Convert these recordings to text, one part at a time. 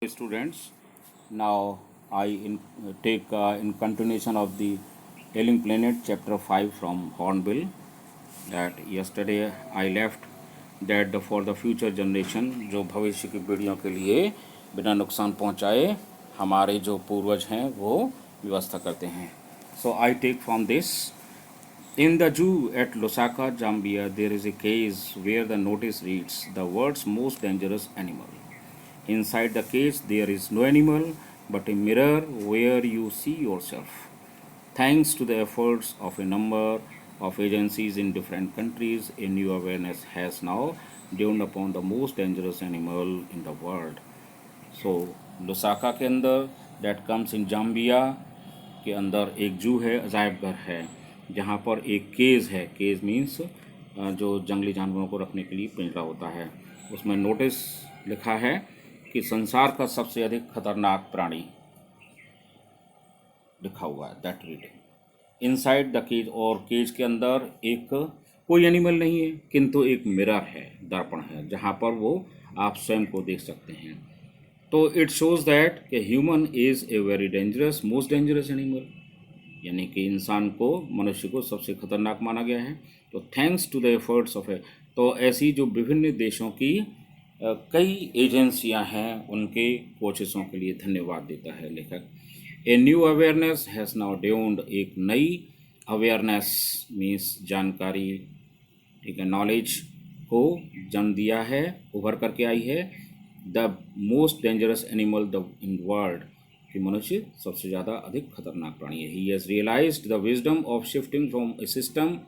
Students, now take in continuation of the Ailing Planet chapter 5 from Hornbill. That yesterday I left that for the future generation, जो भविष्य की पीढ़ियों के लिए बिना नुकसान पहुंचाए हमारे जो पूर्वज हैं वो व्यवस्था करते हैं. So I take from this. In the zoo at Lusaka, Zambia, there is a cage where the notice reads the world's most dangerous animal. Inside the cage, there is no animal but a mirror where you see yourself. Thanks to the efforts of a number of agencies in different countries, a new awareness has now dawned upon the most dangerous animal in the world. So, Lusaka के अंदर that comes in Zambia के अंदर एक जू है, अजायब घर है, जहाँ पर एक केज है. केज मीन्स जो जंगली जानवरों को रखने के लिए पिंजरा होता है. उसमें नोटिस लिखा है कि संसार का सबसे अधिक खतरनाक प्राणी लिखा हुआ है. That reading inside the cage, और केज के अंदर एक कोई एनिमल नहीं है किंतु एक मिरर है, दर्पण है, जहाँ पर वो आप स्वयं को देख सकते हैं. तो इट शोज दैट कि human is a very dangerous, most dangerous animal, यानी कि इंसान को, मनुष्य को सबसे खतरनाक माना गया है. तो thanks to the efforts of तो ऐसी जो विभिन्न देशों की कई एजेंसियां हैं, उनके कोशिशों के लिए धन्यवाद देता है लेखक. A new awareness has now dawned, एक नई अवेयरनेस मीन्स जानकारी, ठीक है, नॉलेज को जन्म दिया है, उभर करके आई है. The most dangerous animal the in world, कि मनुष्य सबसे ज़्यादा अधिक खतरनाक प्राणी है. He has realised the wisdom of shifting from a system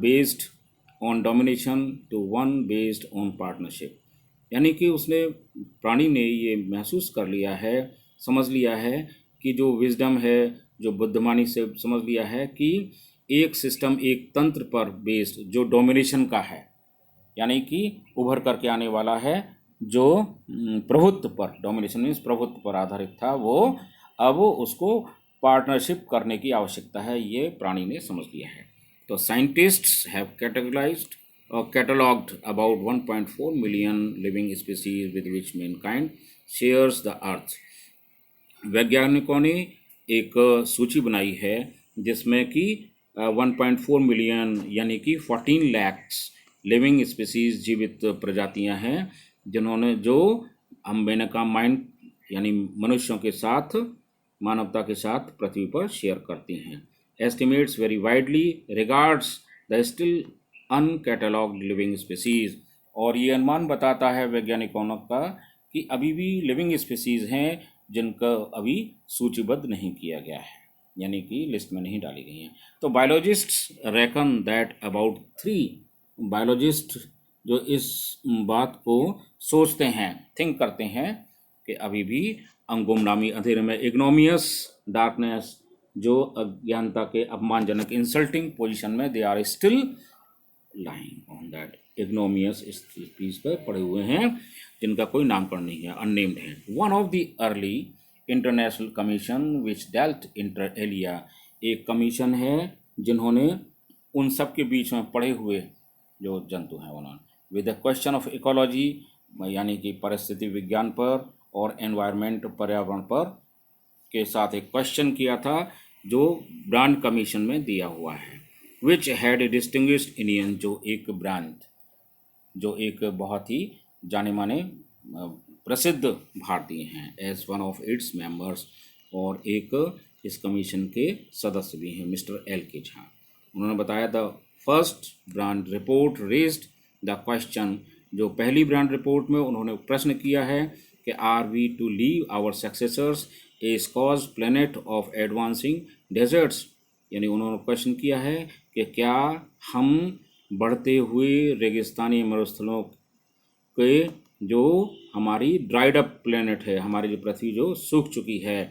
based on domination to one based on partnership, यानी कि उसने, प्राणी ने ये महसूस कर लिया है, समझ लिया है कि जो विजडम है, जो बुद्धिमानी से समझ लिया है कि एक सिस्टम, एक तंत्र पर बेस्ड जो डोमिनेशन का है, यानी कि उभर करके आने वाला है, जो प्रभुत्व पर, डोमिनेशन मीन्स प्रभुत्व पर आधारित था, वो अब उसको पार्टनरशिप करने की आवश्यकता है, ये प्राणी ने समझ लिया है. तो साइंटिस्ट्स हैव कैटेगराइज्ड और catalogued about 1.4 million living species with which Mankind shares the earth. वैज्ञानिकों ने एक सूची बनाई है जिसमें कि 1.4 मिलियन यानी कि 14 लाख लिविंग स्पीसीज, जीवित प्रजातियां हैं, जिन्होंने, जो हम मैनका माइंड यानी मनुष्यों के साथ, मानवता के साथ पृथ्वी पर शेयर करती हैं. Estimates vary widely regards the still uncatalogued living species, और ये अनुमान बताता है वैज्ञानिकों का कि अभी भी लिविंग स्पीसीज हैं जिनका अभी सूचीबद्ध नहीं किया गया है, यानी कि लिस्ट में नहीं डाली गई हैं. तो biologists reckon that about 3, biologist जो इस बात को सोचते हैं, थिंक करते हैं कि अभी भी गुमनामी अंधेरे में, इग्नोमियस डार्कनेस, जो अज्ञानता के अपमानजनक, इंसल्टिंग पोजीशन में, they are still lying on that ignominious speech पर पड़े हुए हैं, जिनका कोई नामकरण नहीं है, अननेम्ड है. One of the early international commission which dealt inter alia, एक कमीशन है जिन्होंने उन सब के बीच में पड़े हुए जो जंतु हैं, उन्होंने with the question of ecology, यानी कि परिस्थिति विज्ञान पर, और एनवायरनमेंट, पर्यावरण पर के साथ एक क्वेश्चन किया था, जो ब्रांड कमीशन में दिया हुआ है. Which had a distinguished Indian, जो एक ब्रांड, जो एक बहुत ही जाने माने प्रसिद्ध भारतीय हैं, as one of its members, और एक इस कमीशन के सदस्य भी हैं, मिस्टर एल के झा. उन्होंने बताया the first brand report raised the question, जो पहली ब्रांड रिपोर्ट में उन्होंने प्रश्न किया है कि are we to leave our successors a scorched planet of advancing deserts, यानी उन्होंने क्वेश्चन किया है कि क्या हम बढ़ते हुए रेगिस्तानी मरुस्थलों के, जो हमारी ड्राइड अप प्लेनेट है, हमारी जो पृथ्वी जो सूख चुकी है,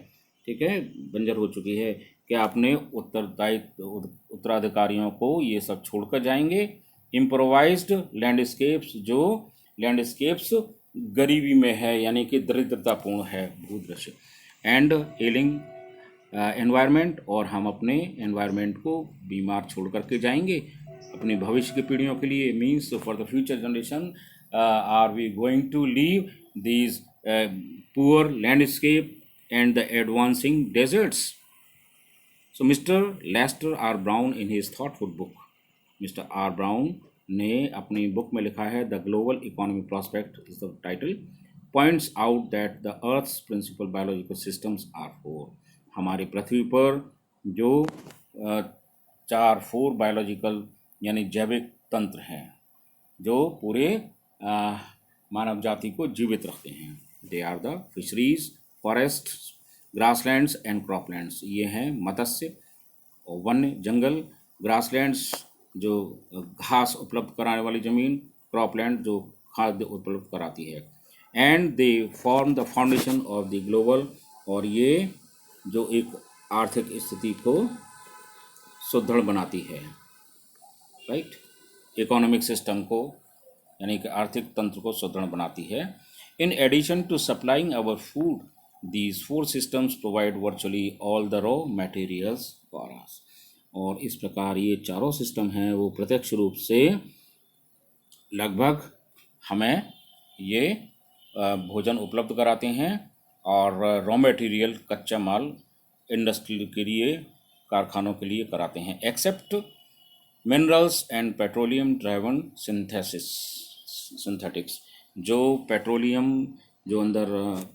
ठीक है, बंजर हो चुकी है, क्या अपने उत्तराधिकारियों को ये सब छोड़कर जाएंगे. इम्प्रोवाइज्ड लैंडस्केप्स, जो लैंडस्केप्स गरीबी में है, यानी कि दरिद्रतापूर्ण है भूदृश्य, एंड एलिंग एनवायरनमेंट, और हम अपने एनवायरनमेंट को बीमार छोड़ करके जाएंगे अपनी भविष्य की पीढ़ियों के लिए. Means for the future generation are we going to leave these poor landscape and the advancing deserts. So Mr. Lester R. Brown in his thoughtful book, Mr. R. Brown ने अपनी बुक में लिखा है the global economy prospect is the title, points out that the earth's principal biological systems are four. हमारी पृथ्वी पर जो चार फोर बायोलॉजिकल यानी जैविक तंत्र हैं जो पूरे मानव जाति को जीवित रखते हैं. They are the fisheries, forest, grasslands and croplands. ये हैं मत्स्य और वन्य जंगल, ग्रासलैंड्स जो घास उपलब्ध कराने वाली ज़मीन, क्रॉपलैंड जो खाद्य उपलब्ध कराती है. And they form the foundation of the global, और ये जो एक आर्थिक स्थिति को सुदृढ़ बनाती है, राइट, इकोनॉमिक सिस्टम को यानी कि आर्थिक तंत्र को सुदृढ़ बनाती है. In addition to supplying our food, these four systems provide virtually all the raw materials for us. और इस प्रकार ये चारों सिस्टम हैं वो प्रत्यक्ष रूप से लगभग हमें ये भोजन उपलब्ध कराते हैं और रॉ मटेरियल कच्चा माल इंडस्ट्री के लिए, कारखानों के लिए कराते हैं. Except minerals and petroleum driven synthetics, जो पेट्रोलियम जो अंदर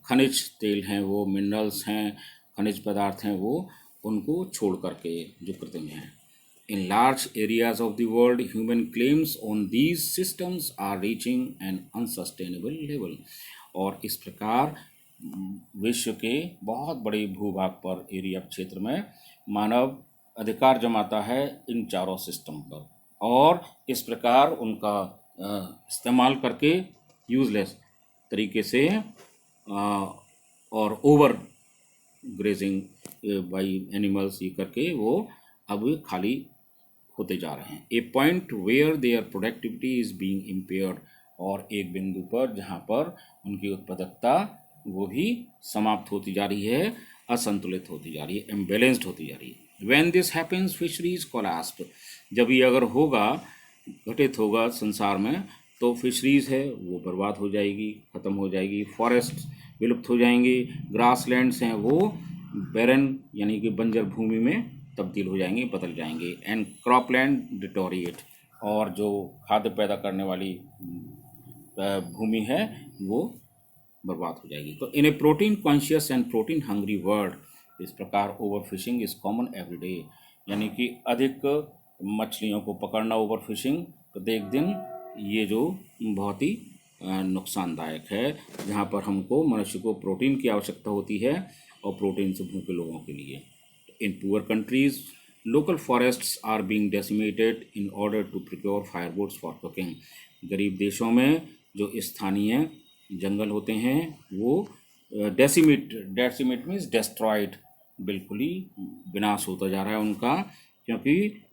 खनिज तेल हैं, वो मिनरल्स हैं, खनिज पदार्थ हैं, वो उनको छोड़ करके जो कृत्रिम हैं. In large areas of the world human claims on these systems are reaching an unsustainable level. और इस प्रकार विश्व के बहुत बड़े भूभाग पर, एरिया क्षेत्र में मानव अधिकार जमाता है इन चारों सिस्टम पर, और इस प्रकार उनका इस्तेमाल करके यूजलेस तरीके से और ओवर ग्रेजिंग बाई एनिमल्स ये करके वो अब खाली होते जा रहे हैं. A point where their productivity is being impaired, और एक बिंदु पर जहाँ पर उनकी उत्पादकता वो भी समाप्त होती जा रही है, असंतुलित होती जा रही है, इम्बैलेंस्ड होती जा रही है. When this happens fisheries collapse, जब ये अगर होगा, घटित होगा संसार में, तो फिशरीज़ है वो बर्बाद हो जाएगी, ख़त्म हो जाएगी. फॉरेस्ट विलुप्त हो जाएंगे, ग्रासलैंड्स हैं वो बैरन यानी कि बंजर भूमि में तब्दील हो जाएंगे, बदल जाएंगे. एंड क्रॉपलैंड डिटोरिएट, और जो खाद्य पैदा करने वाली भूमि है वो बर्बाद हो जाएगी. तो in a protein conscious and protein hungry world, इस प्रकार overfishing is common every day, यानी कि अधिक मछलियों को पकड़ना, ओवर फिशिंग प्रत्येक दिन, ये जो बहुत ही नुकसानदायक है, जहाँ पर हमको मनुष्य को प्रोटीन की आवश्यकता होती है और प्रोटीन से भूखे लोगों के लिए. In poor countries local forests are being decimated in order to procure firewoods for cooking. गरीब देशों में जो स्थानीय जंगल होते हैं वो डेसिमेट मीन्स डेस्ट्रॉयड, बिल्कुल ही विनाश होता जा रहा है उनका, क्योंकि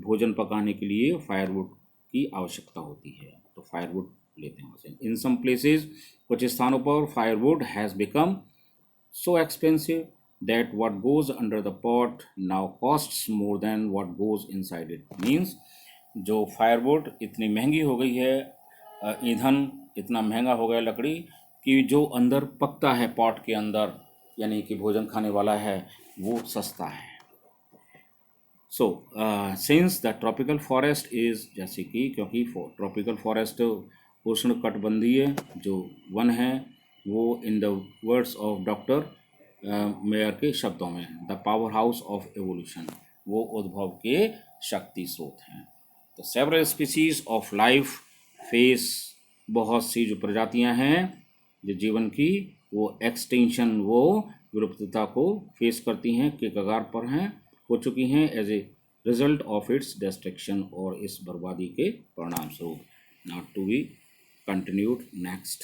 भोजन पकाने के लिए फायरवुड की आवश्यकता होती है, तो फायरवुड लेते हैं वैसे. इन सम प्लेसेस, कुछ स्थानों पर firewood has become so expensive that what goes under the pot now costs more than what goes inside it. Means जो फायरवुड इतनी महंगी हो गई है, ईंधन इतना महंगा हो गया लकड़ी, कि जो अंदर पकता है पॉट के अंदर यानी कि भोजन खाने वाला है वो सस्ता है. So since the tropical forest is, जैसे कि क्योंकि ट्रॉपिकल फॉरेस्ट उष्ण कटिबंधीय जो वन है, वो in the words of doctor mayor के शब्दों में, the power house of evolution, वो उद्भव के शक्ति स्रोत हैं. तो several species of life face, बहुत सी जो प्रजातियां हैं जो जीवन की, वो एक्सटेंशन, वो विलुप्तता को फेस करती हैं, के कगार पर हैं, हो चुकी हैं as a result of its destruction, और इस बर्बादी के परिणाम स्वरूप. Not to be continued next.